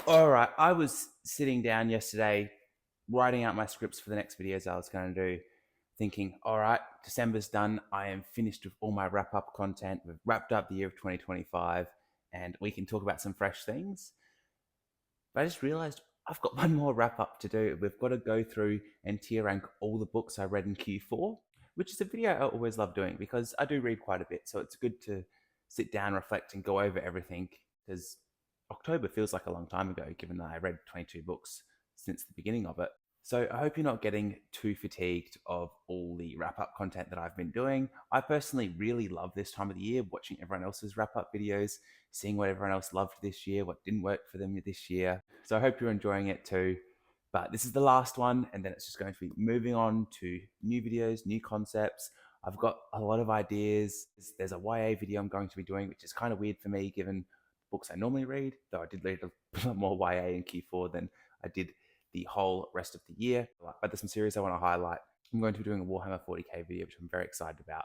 All right, I was sitting down yesterday, writing out my scripts for the next videos I was going to do, thinking, all right, December's done. I am finished with all my wrap up content. We've wrapped up the year of 2025, and we can talk about some fresh things. But I just realized I've got one more wrap up to do. We've got to go through and tier rank all the books I read in Q4, which is a video I always love doing because I do read quite a bit. So it's good to sit down, reflect, and go over everything because October feels like a long time ago, given that I read 22 books since the beginning of it. So I hope you're not getting too fatigued of all the wrap up content that I've been doing. I personally really love this time of the year, watching everyone else's wrap up videos, seeing what everyone else loved this year, what didn't work for them this year. So I hope you're enjoying it too. But this is the last one, and then it's just going to be moving on to new videos, new concepts. I've got a lot of ideas. There's a YA video I'm going to be doing, which is kind of weird for me given books I normally read, though I did read a lot more YA in Q4 than I did the whole rest of the year. But there's some series I want to highlight. I'm going to be doing a Warhammer 40k video, which I'm very excited about.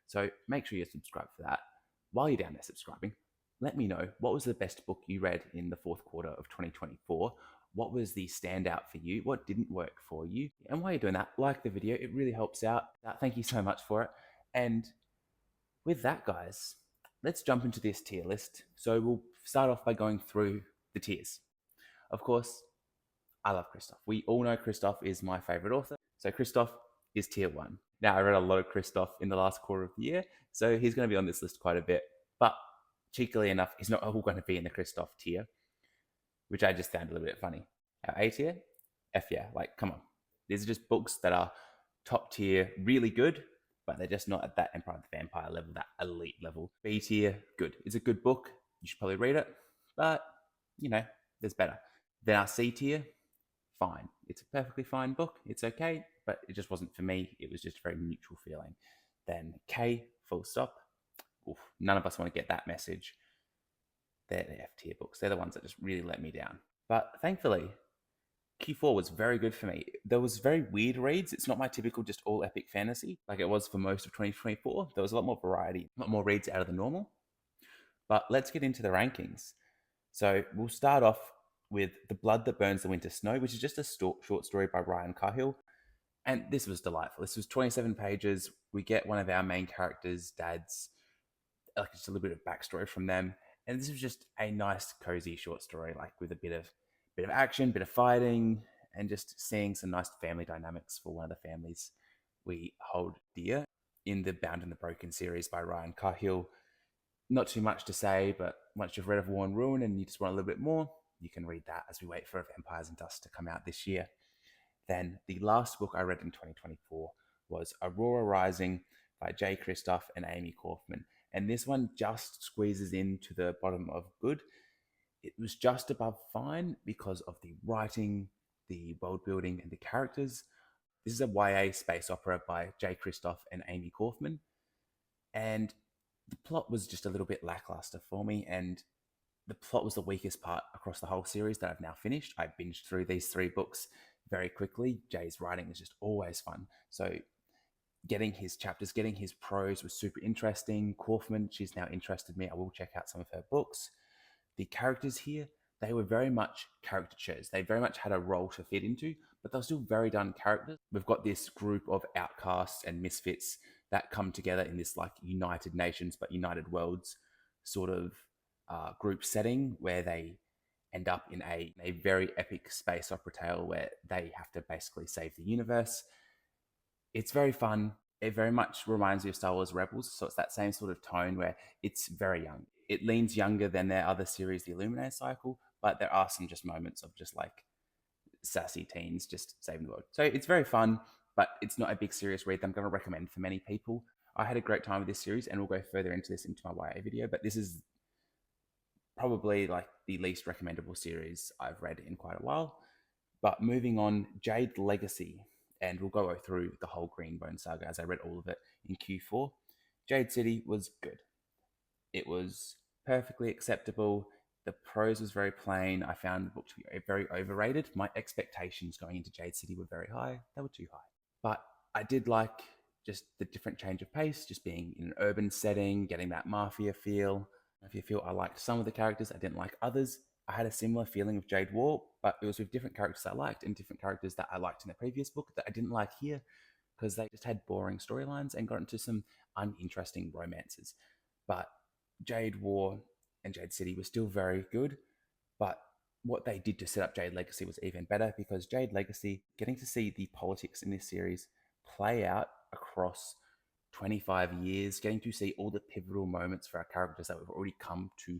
So make sure you subscribe for that. While you're down there subscribing, let me know what was the best book you read in the fourth quarter of 2024. What was the standout for you? What didn't work for you? And while you're doing that, like the video. It really helps out. Thank you so much for it. And with that, guys, let's jump into this tier list. So we'll start off by going through the tiers. Of course, I love Christoph. We all know Christoph is my favorite author. So Christoph is tier one. Now, I read a lot of Christoph in the last quarter of the year, so he's going to be on this list quite a bit. But cheekily enough, he's not all going to be in the Christoph tier, which I just found a little bit funny. Our A tier, F yeah, like come on. These are just books that are top tier, really good, but they're just not at that Empire of the Vampire level, that elite level. B tier, good. It's a good book. You should probably read it, but you know, there's better. Then our C tier, fine. It's a perfectly fine book. It's okay, but it just wasn't for me. It was just a very neutral feeling. Then K, full stop. Oof, none of us want to get that message. They're the F tier books. They're the ones that just really let me down. But thankfully, Q4 was very good for me. There was very weird reads. It's not my typical just all epic fantasy like it was for most of 2024. There was a lot more variety, a lot more reads out of the normal. But let's get into the rankings. So we'll start off with The Blood That Burns the Winter Snow, which is just a short story by Ryan Cahill. And this was delightful. This was 27 pages. We get one of our main characters' dads, like just a little bit of backstory from them. And this was just a nice, cozy short story, like with a bit of action, bit of fighting, and just seeing some nice family dynamics for one of the families we hold dear in the Bound and the Broken series by Ryan Cahill. Not too much to say, but once you've read of War and Ruin and you just want a little bit more, you can read that as we wait for Vampires and Dust to come out this year. Then the last book I read in 2024 was Aurora Rising by Jay Kristoff and Amy Kaufman. And this one just squeezes into the bottom of good. It was just above fine because of the writing, the world building, and the characters. This is a YA space opera by Jay Kristoff and Amy Kaufman. And the plot was just a little bit lackluster for me. And the plot was the weakest part across the whole series that I've now finished. I binged through these three books very quickly. Jay's writing is just always fun. So getting his chapters, getting his prose was super interesting. Kaufman, she's now interested me. I will check out some of her books. The characters here, they were very much caricatures. They very much had a role to fit into, but they're still very done characters. We've got this group of outcasts and misfits that come together in this like United Nations but United Worlds sort of group setting where they end up in a very epic space opera tale where they have to basically save the universe. It's very fun. It very much reminds me of Star Wars Rebels, so it's that same sort of tone where it's very young. It leans younger than their other series, the Illuminae cycle, but there are some just moments of just like sassy teens just saving the world. So it's very fun, but it's not a big serious read that I'm going to recommend for many people. I had a great time with this series, and we'll go further into this into my YA video, but this is probably like the least recommendable series I've read in quite a while. But moving on, Jade Legacy, and we'll go through the whole Green Bone Saga as I read all of it in Q4. Jade City was good. It was perfectly acceptable. The prose was very plain. I found the book to be very overrated. My expectations going into Jade City were very high. They were too high. But I did like just the different change of pace, just being in an urban setting, getting that mafia feel. I liked some of the characters, I didn't like others. I had a similar feeling with Jade War, but it was with different characters I liked and different characters that I liked in the previous book that I didn't like here because they just had boring storylines and got into some uninteresting romances. But Jade War and Jade City were still very good, but what they did to set up Jade Legacy was even better because Jade Legacy, getting to see the politics in this series play out across 25 years, getting to see all the pivotal moments for our characters that we've already come to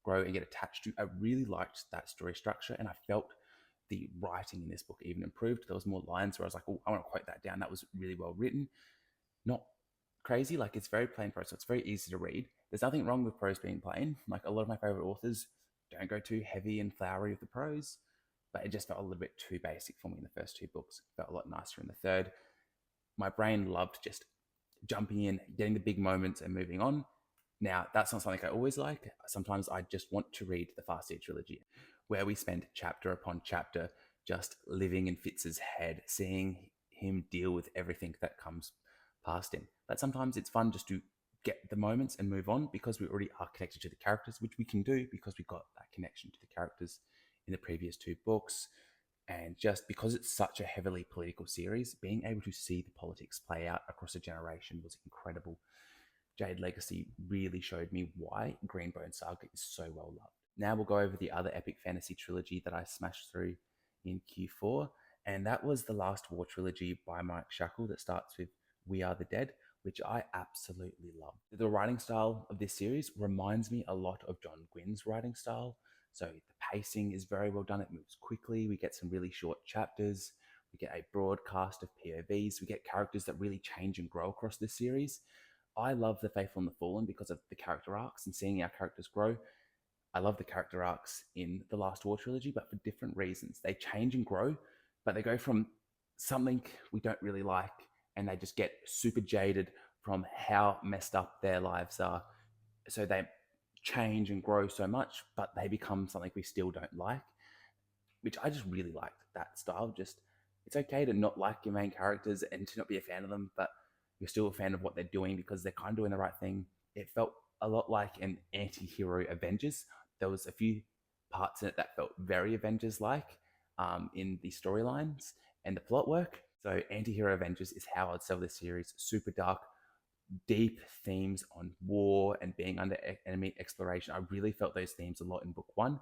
grow and get attached to. I really liked that story structure, and I felt the writing in this book even improved. There was more lines where I was like, oh, I want to quote that down. That was really well written. Not crazy, like it's very plain prose, so it's very easy to read. There's nothing wrong with prose being plain. Like a lot of my favorite authors don't go too heavy and flowery with the prose, but it just felt a little bit too basic for me in the first two books. It felt a lot nicer in the third. My brain loved just jumping in, getting the big moments and moving on. Now, that's not something I always like. Sometimes I just want to read the Fast Year trilogy, where we spend chapter upon chapter just living in Fitz's head, seeing him deal with everything that comes past him. But sometimes it's fun just to get the moments and move on because we already are connected to the characters, which we can do because we got that connection to the characters in the previous two books. And just because it's such a heavily political series, being able to see the politics play out across a generation was incredible. Jade Legacy really showed me why Green Bone Saga is so well loved. Now we'll go over the other epic fantasy trilogy that I smashed through in Q4, and that was the Last War trilogy by Mike Shackle that starts with We Are the Dead, which I absolutely love. The writing style of this series reminds me a lot of John Gwynn's writing style. So the pacing is very well done. It moves quickly. We get some really short chapters. We get a broad cast of POVs. We get characters that really change and grow across this series. I love The Faithful and the Fallen because of the character arcs and seeing our characters grow. I love the character arcs in the Last War trilogy, but for different reasons. They change and grow, but they go from something we don't really like and they just get super jaded from how messed up their lives are. So they change and grow so much, but they become something we still don't like, which I just really liked that style. Just, it's okay to not like your main characters and to not be a fan of them, but you're still a fan of what they're doing because they're kind of doing the right thing. It felt a lot like an anti-hero Avengers. There was a few parts in it that felt very Avengers-like in the storylines and the plot work. So anti-hero Avengers is how I'd sell this series. Super dark, deep themes on war and being under enemy exploration. I really felt those themes a lot in book one.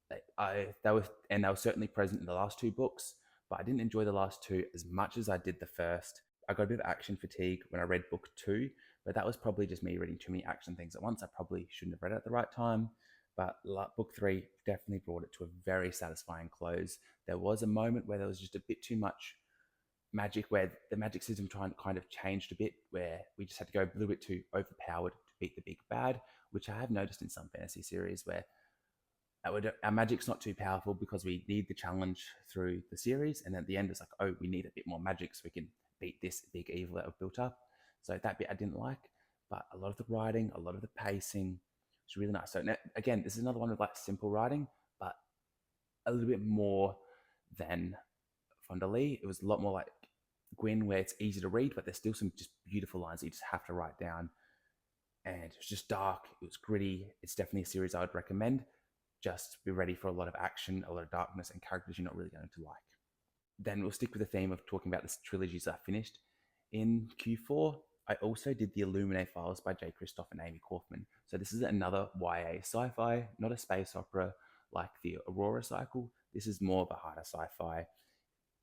They were certainly present in the last two books, but I didn't enjoy the last two as much as I did the first. I got a bit of action fatigue when I read book two, but that was probably just me reading too many action things at once. I probably shouldn't have read it at the right time. But book three definitely brought it to a very satisfying close. There was a moment where there was just a bit too much magic, where the magic system kind of changed a bit, where we just had to go a little bit too overpowered to beat the big bad, which I have noticed in some fantasy series where our magic's not too powerful because we need the challenge through the series, and at the end it's like, oh, we need a bit more magic so we can beat this big evil that we've built up. So that bit I didn't like, but a lot of the writing, a lot of the pacing was really nice. So now, again, this is another one of like simple writing, but a little bit more than Fonda Lee. It was a lot more like Gwyn, where it's easy to read, but there's still some just beautiful lines that you just have to write down. And it was just dark, it was gritty. It's definitely a series I would recommend. Just be ready for a lot of action, a lot of darkness, and characters you're not really going to like. Then we'll stick with the theme of talking about the trilogies I finished. In Q4, I also did the Illuminae Files by J. Kristoff and Amy Kaufman. So this is another YA sci-fi, not a space opera like the Aurora cycle. This is more of a harder sci-fi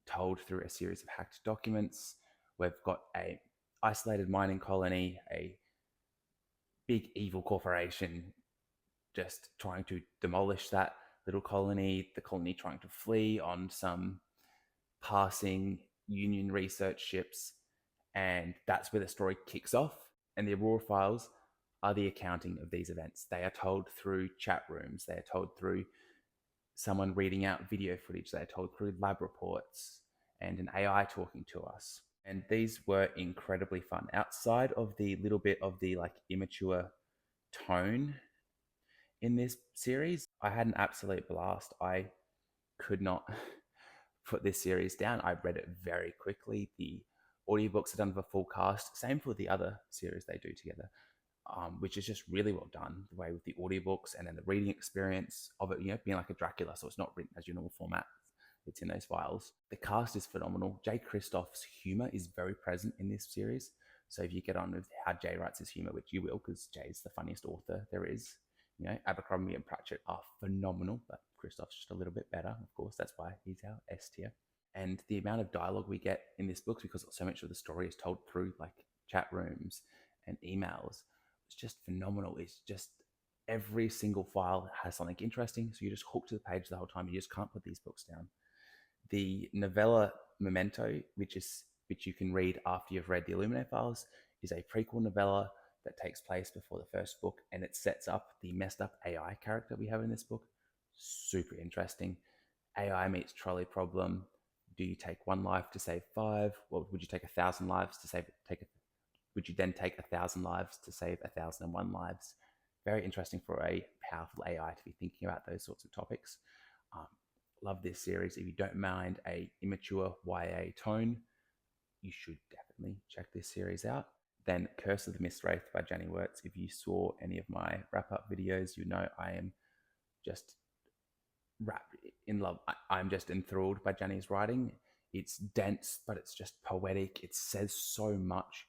told through a series of hacked documents. We've got a isolated mining colony, a big evil corporation just trying to demolish that little colony, the colony trying to flee on some passing Union research ships, and that's where the story kicks off. And the Aurora Files are the accounting of these events. They are told through chat rooms, they are told through someone reading out video footage, they are told through lab reports and an AI talking to us. And these were incredibly fun. Outside of the little bit of the like immature tone in this series, I had an absolute blast. I could not put this series down. I read it very quickly. The audiobooks are done for full cast. Same for the other series they do together. which is just really well done. The way with the audiobooks and then the reading experience of it, being like a Dracula, so it's not written as your normal format. It's in those files. The cast is phenomenal. Jay Kristoff's humor is very present in this series. So if you get on with how Jay writes his humor, which you will, because Jay's the funniest author there is, Abercrombie and Pratchett are phenomenal, but Kristoff's just a little bit better. Of course, that's why he's our S tier. And the amount of dialogue we get in this book, because so much of the story is told through like chat rooms and emails, it's just phenomenal. It's just every single file has something interesting, so you're just hooked to the page the whole time. You just can't put these books down. The novella Memento, which you can read after you've read the Illuminae Files, is a prequel novella that takes place before the first book, and it sets up the messed up AI character we have in this book. Super interesting. AI meets trolley problem. Do you take one life to save five? Well, would you take 1,000 lives to save? Would you then take 1,000 lives to save 1,001 lives? Very interesting for a powerful AI to be thinking about those sorts of topics. Love this series. If you don't mind a immature YA tone, you should definitely check this series out. Then Curse of the Mist Wraith by Janny Wurts. If you saw any of my wrap-up videos, you know I am just in love. I'm just enthralled by Janny's writing. It's dense, but it's just poetic. It says so much.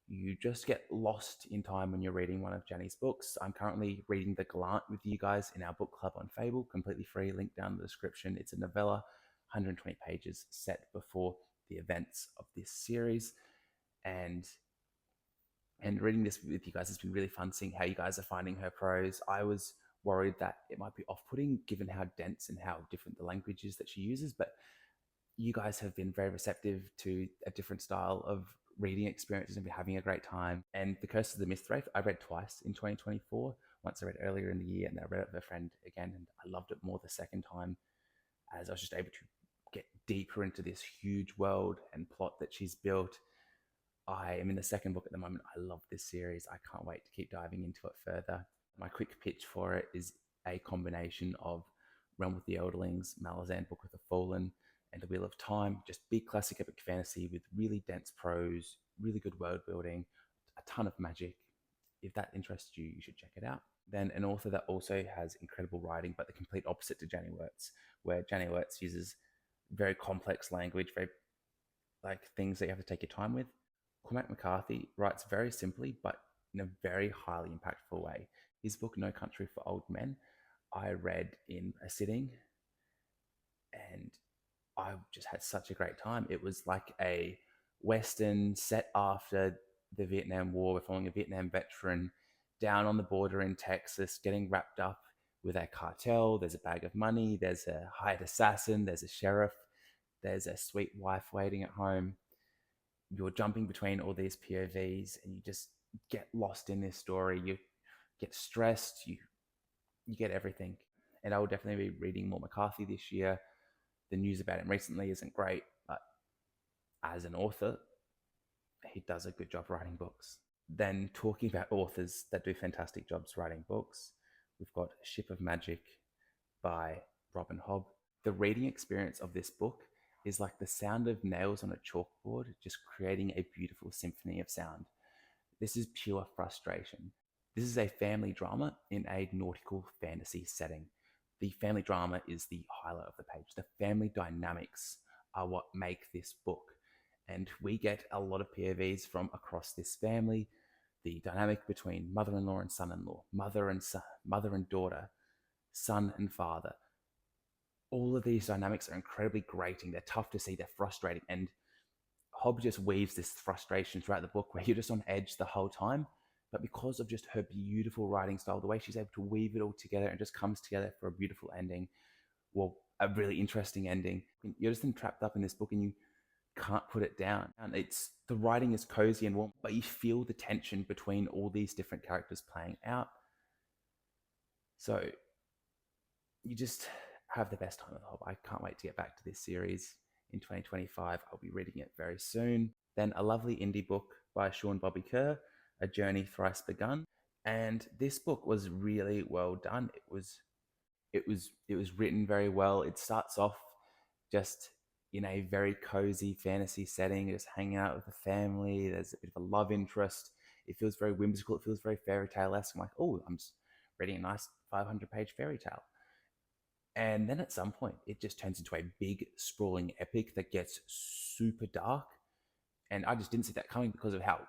You just get lost in time when you're reading one of Janny's books. I'm currently reading The Gallant with you guys in our book club on Fable, completely free, link down in the description. It's a novella, 120 pages set before the events of this series. And reading this with you guys has been really fun, seeing how you guys are finding her prose. I was worried that it might be off-putting given how dense and how different the language is that she uses, but you guys have been very receptive to a different style of reading experiences and been having a great time. And The Curse of the Mist Wraith, I read twice in 2024. Once I read earlier in the year, and then I read it with a friend again, and I loved it more the second time, as I was just able to get deeper into this huge world and plot that she's built. I am in the second book at the moment. I love this series. I can't wait to keep diving into it further. My quick pitch for it is a combination of Realm with the Elderlings, Malazan, Book of the Fallen, and The Wheel of Time. Just big classic epic fantasy with really dense prose, really good world building, a ton of magic. If that interests you, you should check it out. Then an author that also has incredible writing, but the complete opposite to Janny Wurts, where Janny Wurts uses very complex language, very like things that you have to take your time with. Cormac McCarthy writes very simply, but in a very highly impactful way. His book, No Country for Old Men, I read in a sitting, and I just had such a great time. It was like a Western set after the Vietnam War. We're following a Vietnam veteran down on the border in Texas, getting wrapped up with a cartel. There's a bag of money. There's a hired assassin. There's a sheriff. There's a sweet wife waiting at home. You're jumping between all these POVs, and you just get lost in this story. You get stressed. You get everything. And I will definitely be reading more McCarthy this year. The news about him recently isn't great, but as an author, he does a good job writing books. Then talking about authors that do fantastic jobs writing books, we've got Ship of Magic by Rob and Hobb. The reading experience of this book is like the sound of nails on a chalkboard, just creating a beautiful symphony of sound. This is pure frustration. This is a family drama in a nautical fantasy setting. The family drama is the highlight of the page. The family dynamics are what make this book. And we get a lot of POVs from across this family. The dynamic between mother-in-law and son-in-law, mother and daughter, son and father. All of these dynamics are incredibly grating. They're tough to see. They're frustrating. And Hobb just weaves this frustration throughout the book where you're just on edge the whole time. But because of just her beautiful writing style, the way she's able to weave it all together and just comes together for a beautiful ending, well, a really interesting ending. You're just entrapped up in this book and you can't put it down. And the writing is cozy and warm, but you feel the tension between all these different characters playing out. So you just have the best time with Hobb. I can't wait to get back to this series in 2025. I'll be reading it very soon. Then a lovely indie book by Sean Bobby Kerr, A Journey Thrice Begun. And this book was really well done. It was written very well. It starts off just in a very cozy fantasy setting, just hanging out with the family. There's a bit of a love interest. It feels very whimsical. It feels very fairy tale-esque. I'm like, oh, I'm just reading a nice 500-page fairy tale. And then at some point, it just turns into a big, sprawling epic that gets super dark. And I just didn't see that coming because of how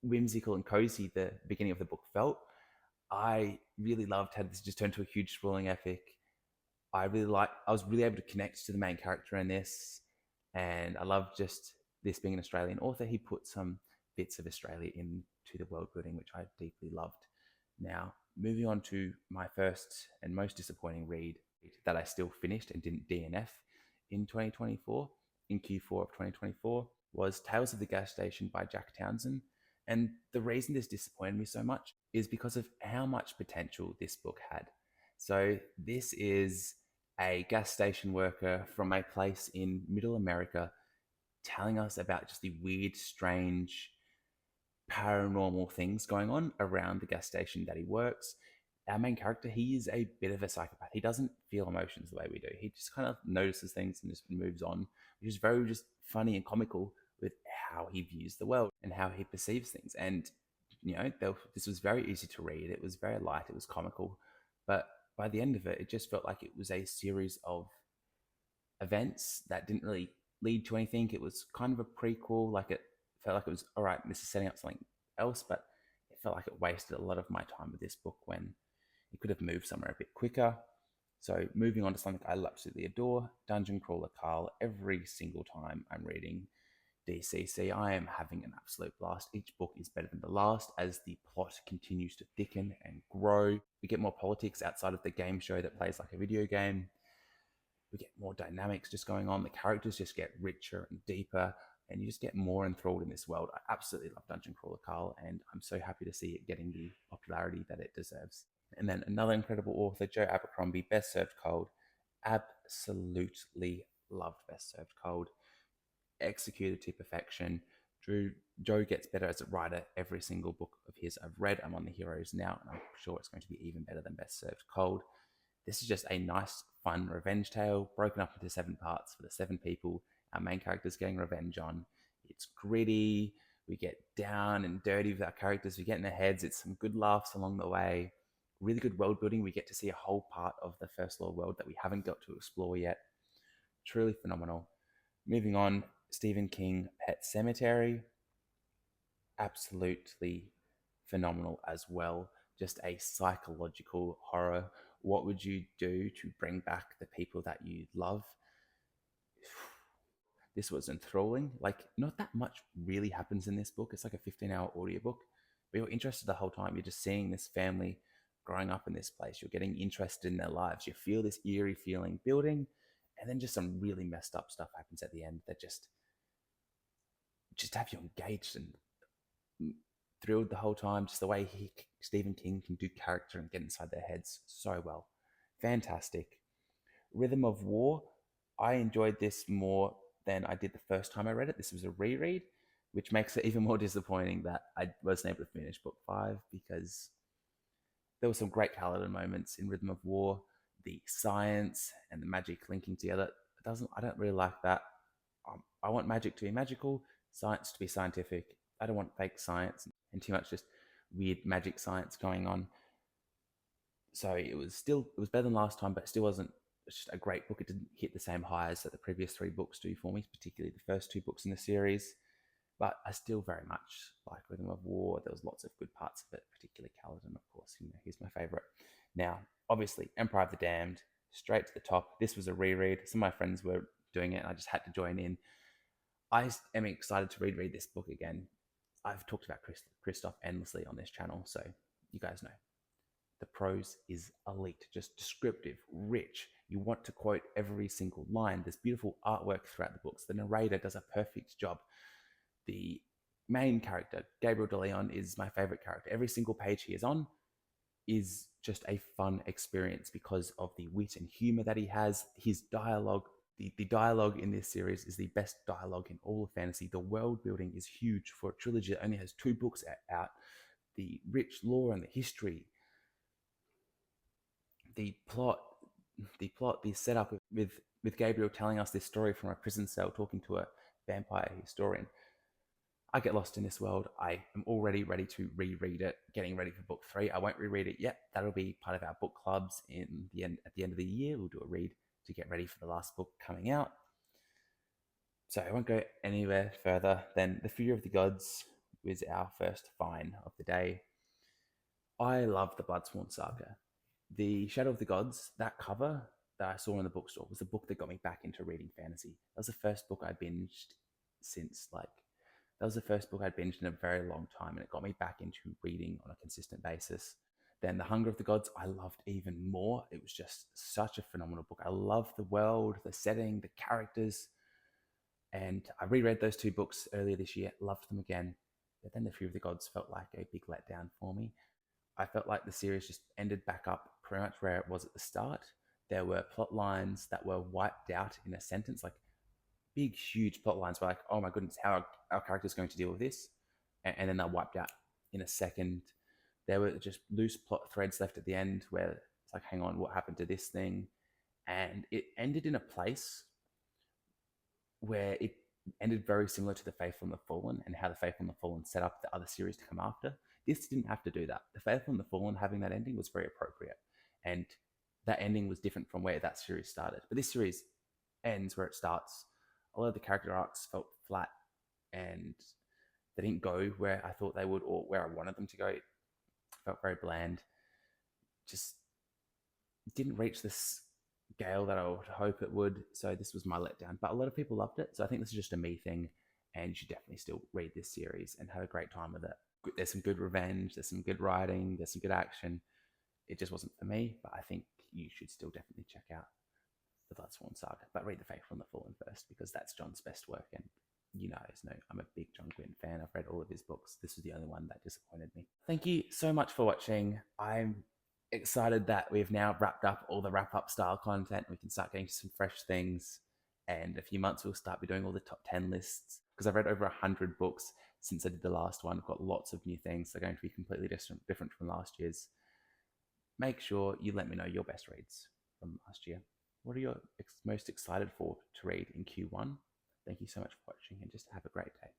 whimsical and cozy the beginning of the book felt. I really loved how this just turned to a huge, sprawling epic. I was really able to connect to the main character in this. And I love just this being an Australian author. He put some bits of Australia into the world building, which I deeply loved. Now, moving on to my first and most disappointing read that I still finished and didn't DNF in 2024, in Q4 of 2024, was Tales of the Gas Station by Jack Townsend. And the reason this disappointed me so much is because of how much potential this book had. So this is a gas station worker from a place in middle America telling us about just the weird, strange, paranormal things going on around the gas station that he works. Our main character, he is a bit of a psychopath. He doesn't feel emotions the way we do. He just kind of notices things and just moves on, which is very just funny and comical with how he views the world and how he perceives things. And, this was very easy to read. It was very light. It was comical. But by the end of it, it just felt like it was a series of events that didn't really lead to anything. It was kind of a prequel. Like it felt like it was, all right, this is setting up something else, but it felt like it wasted a lot of my time with this book when it could have moved somewhere a bit quicker. So moving on to something I absolutely adore, Dungeon Crawler Carl. Every single time I'm reading DCC, I am having an absolute blast. Each book is better than the last as the plot continues to thicken and grow. We get more politics outside of the game show that plays like a video game. We get more dynamics just going on. The characters just get richer and deeper, and you just get more enthralled in this world. I absolutely love Dungeon Crawler Carl, and I'm so happy to see it getting the popularity that it deserves. And then another incredible author, Joe Abercrombie, Best Served Cold. Absolutely loved Best Served Cold. Executed to perfection. Joe gets better as a writer every single book of his I've read. I'm on the Heroes now, and I'm sure it's going to be even better than Best Served Cold. This is just a nice, fun revenge tale broken up into 7 parts for the 7 people our main character's getting revenge on. It's gritty. We get down and dirty with our characters. We get in their heads. It's some good laughs along the way. Really good world building. We get to see a whole part of the First Law world that we haven't got to explore yet. Truly phenomenal. Moving on, Stephen King, Pet Sematary. Absolutely phenomenal as well. Just a psychological horror. What would you do to bring back the people that you love? This was enthralling. Like, not that much really happens in this book. It's like a 15-hour audiobook, but you're interested the whole time. You're just seeing this family growing up in this place. You're getting interested in their lives. You feel this eerie feeling building, and then just some really messed up stuff happens at the end that just have you engaged and thrilled the whole time. Just the way Stephen King can do character and get inside their heads so well. Fantastic. Rhythm of War. I enjoyed this more than I did the first time I read it. This was a reread, which makes it even more disappointing that I wasn't able to finish book 5 because there were some great Kaladin moments in Rhythm of War. The science and the magic linking together. I don't really like that. I want magic to be magical, science to be scientific. I don't want fake science and too much just weird magic science going on. So it was better than last time, but it still wasn't just a great book. It didn't hit the same highs that the previous 3 books do for me, particularly the first 2 books in the series. But I still very much like Rhythm of War. There was lots of good parts of it, particularly Kaladin, of course. He's my favorite. Now, obviously, Empire of the Damned, straight to the top. This was a reread. Some of my friends were doing it, and I just had to join in. I am excited to reread this book again. I've talked about Christoph endlessly on this channel, so you guys know. The prose is elite, just descriptive, rich. You want to quote every single line. There's beautiful artwork throughout the books. The narrator does a perfect job. The main character, Gabriel de Leon, is my favorite character. Every single page he is on is just a fun experience because of the wit and humor that he has. His dialogue, the dialogue in this series is the best dialogue in all of fantasy. The world building is huge for a trilogy that only has 2 books out. The rich lore and the history, the plot, the setup with Gabriel telling us this story from a prison cell, talking to a vampire historian. I get lost in this world. I am already ready to reread it, getting ready for book 3. I won't reread it yet. That'll be part of our book clubs at the end of the year. We'll do a read to get ready for the last book coming out. So I won't go anywhere further than The Fury of the Gods was our first find of the day. I love the Bloodsworn Saga. The Shadow of the Gods, that cover that I saw in the bookstore was the book that got me back into reading fantasy. That was the first book I binged since that was the first book I'd binged in a very long time, and it got me back into reading on a consistent basis. Then The Hunger of the Gods, I loved even more. It was just such a phenomenal book. I love the world, the setting, the characters. And I reread those 2 books earlier this year, loved them again. But then The Fury of the Gods felt like a big letdown for me. I felt like the series just ended back up pretty much where it was at the start. There were plot lines that were wiped out in a sentence, like big, huge plot lines were like, oh my goodness, how are our characters going to deal with this? And then they're wiped out in a second. There were just loose plot threads left at the end where it's like, hang on, what happened to this thing? And it ended in a place where it ended very similar to The Faithful and the Fallen, and how The Faithful and the Fallen set up the other series to come after. This didn't have to do that. The Faithful and the Fallen having that ending was very appropriate. And that ending was different from where that series started. But this series ends where it starts. A lot of the character arcs felt flat, and they didn't go where I thought they would or where I wanted them to go. It felt very bland. Just didn't reach this scale that I would hope it would. So this was my letdown. But a lot of people loved it. So I think this is just a me thing, and you should definitely still read this series and have a great time with it. There's some good revenge, there's some good writing, there's some good action. It just wasn't for me, but I think you should still definitely check out the Bloodsworn Saga. But read The Faithful and the Fallen first, because that's John's best work. And I'm a big John Gwynne fan. I've read all of his books. This was the only one that disappointed me. Thank you so much for watching. I'm excited that we've now wrapped up all the wrap-up style content. We can start getting to some fresh things. And in a few months, we'll start be doing all the top 10 lists, because I've read over 100 books since I did the last one. I've got lots of new things. They're going to be completely different from last year's. Make sure you let me know your best reads from last year. What are you most excited for to read in Q1? Thank you so much for watching, and just have a great day.